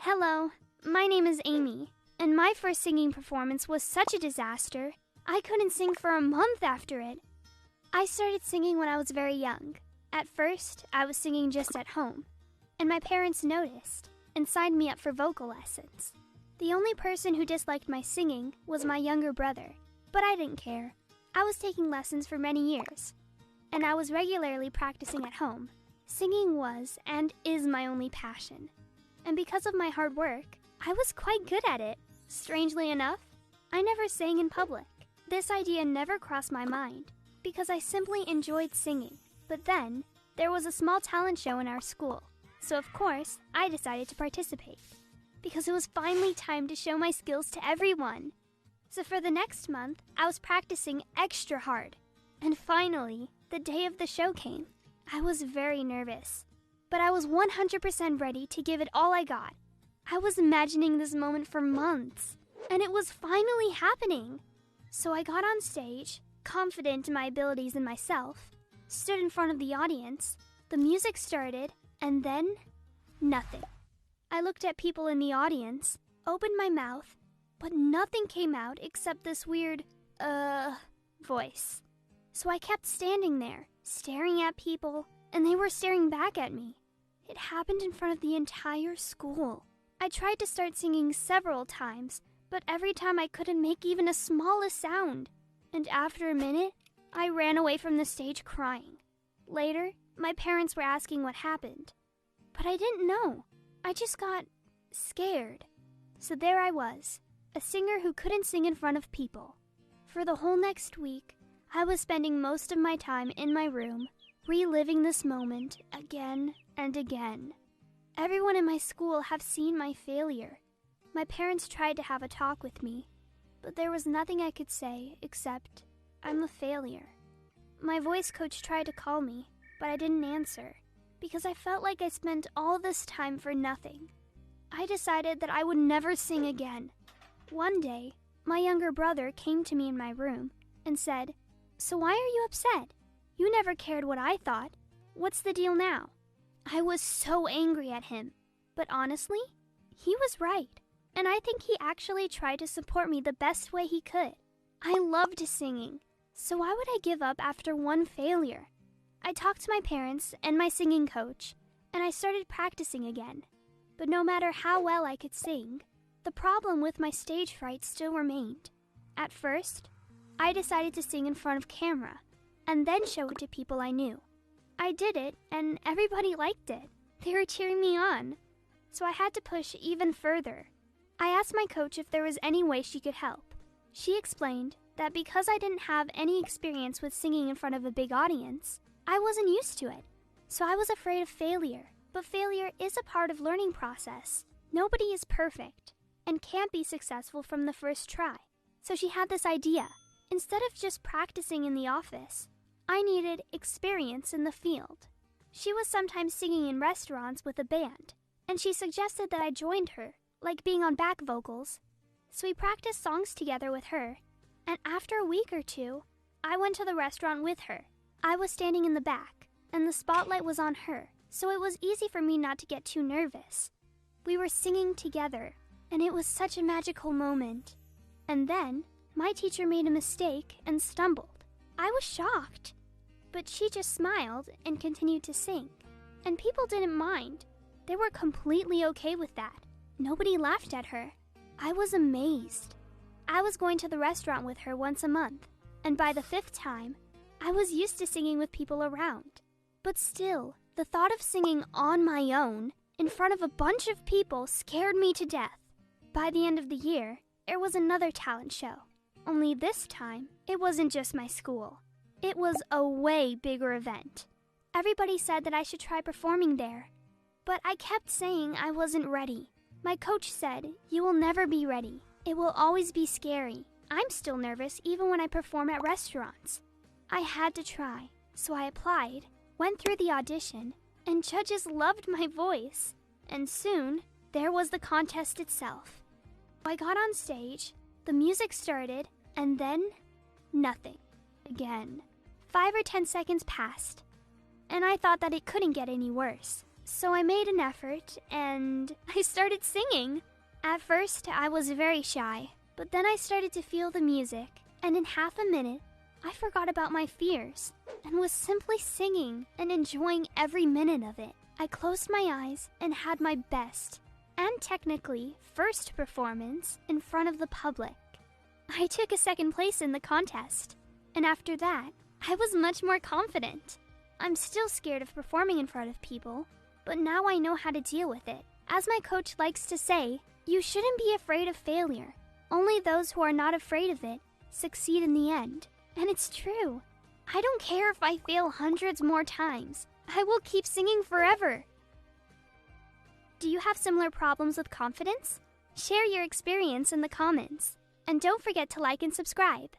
Hello, my name is Amy, and my first singing performance was such a disaster, I couldn't sing for a month after it. I started singing when I was very young. At first, I was singing just at home, and my parents noticed and signed me up for vocal lessons. The only person who disliked my singing was my younger brother, but I didn't care. I was taking lessons for many years, and I was regularly practicing at home. Singing was and is my only passion, and because of my hard work, I was quite good at it. Strangely enough, I never sang in public. This idea never crossed my mind, because I simply enjoyed singing. But then, there was a small talent show in our school, so of course, I decided to participate, because it was finally time to show my skills to everyone. So for the next month, I was practicing extra hard. And finally, the day of the show came. I was very nervous, but I was 100% ready to give it all I got. I was imagining this moment for months, and it was finally happening. So I got on stage, confident in my abilities and myself, stood in front of the audience, the music started, and then nothing. I looked at people in the audience, opened my mouth, but nothing came out except this weird, voice. So I kept standing there, staring at people, and they were staring back at me. It happened in front of the entire school. I tried to start singing several times, but every time I couldn't make even a smallest sound. And after a minute, I ran away from the stage crying. Later, my parents were asking what happened, but I didn't know. I just got scared. So there I was, a singer who couldn't sing in front of people. For the whole next week, I was spending most of my time in my room, reliving this moment again and again. Everyone in my school have seen my failure. My parents tried to have a talk with me, but there was nothing I could say except, I'm a failure. My voice coach tried to call me, but I didn't answer, because I felt like I spent all this time for nothing. I decided that I would never sing again. One day, my younger brother came to me in my room and said, "So why are you upset? You never cared what I thought. What's the deal now?" I was so angry at him, but honestly, he was right, and I think he actually tried to support me the best way he could. I loved singing, so why would I give up after one failure? I talked to my parents and my singing coach, and I started practicing again. But no matter how well I could sing, the problem with my stage fright still remained. At first, I decided to sing in front of camera, and then show it to people I knew. I did it, and everybody liked it. They were cheering me on. So I had to push even further. I asked my coach if there was any way she could help. She explained that because I didn't have any experience with singing in front of a big audience, I wasn't used to it. So I was afraid of failure. But failure is a part of learning process. Nobody is perfect and can't be successful from the first try. So she had this idea. Instead of just practicing in the office, I needed experience in the field. She was sometimes singing in restaurants with a band, and she suggested that I joined her, like being on back vocals. So we practiced songs together with her, and after a week or two, I went to the restaurant with her. I was standing in the back, and the spotlight was on her, so it was easy for me not to get too nervous. We were singing together, and it was such a magical moment. And then, my teacher made a mistake and stumbled. I was shocked, but she just smiled and continued to sing. And people didn't mind. They were completely okay with that. Nobody laughed at her. I was amazed. I was going to the restaurant with her once a month, and by the 5th time, I was used to singing with people around. But still, the thought of singing on my own in front of a bunch of people scared me to death. By the end of the year, there was another talent show. Only this time, it wasn't just my school. It was a way bigger event. Everybody said that I should try performing there, but I kept saying I wasn't ready. My coach said, "You will never be ready. It will always be scary." I'm still nervous even when I perform at restaurants. I had to try, so I applied, went through the audition, and judges loved my voice. And soon, there was the contest itself. I got on stage, the music started, and then nothing. Again. 5 or 10 seconds passed, and I thought that it couldn't get any worse. So I made an effort and I started singing. At first, I was very shy, but then I started to feel the music, and in half a minute, I forgot about my fears and was simply singing and enjoying every minute of it. I closed my eyes and had my best, and technically first performance in front of the public. I took a second place in the contest, and after that, I was much more confident. I'm still scared of performing in front of people, but now I know how to deal with it. As my coach likes to say, you shouldn't be afraid of failure. Only those who are not afraid of it succeed in the end. And it's true. I don't care if I fail hundreds more times. I will keep singing forever. Do you have similar problems with confidence? Share your experience in the comments. And don't forget to like and subscribe.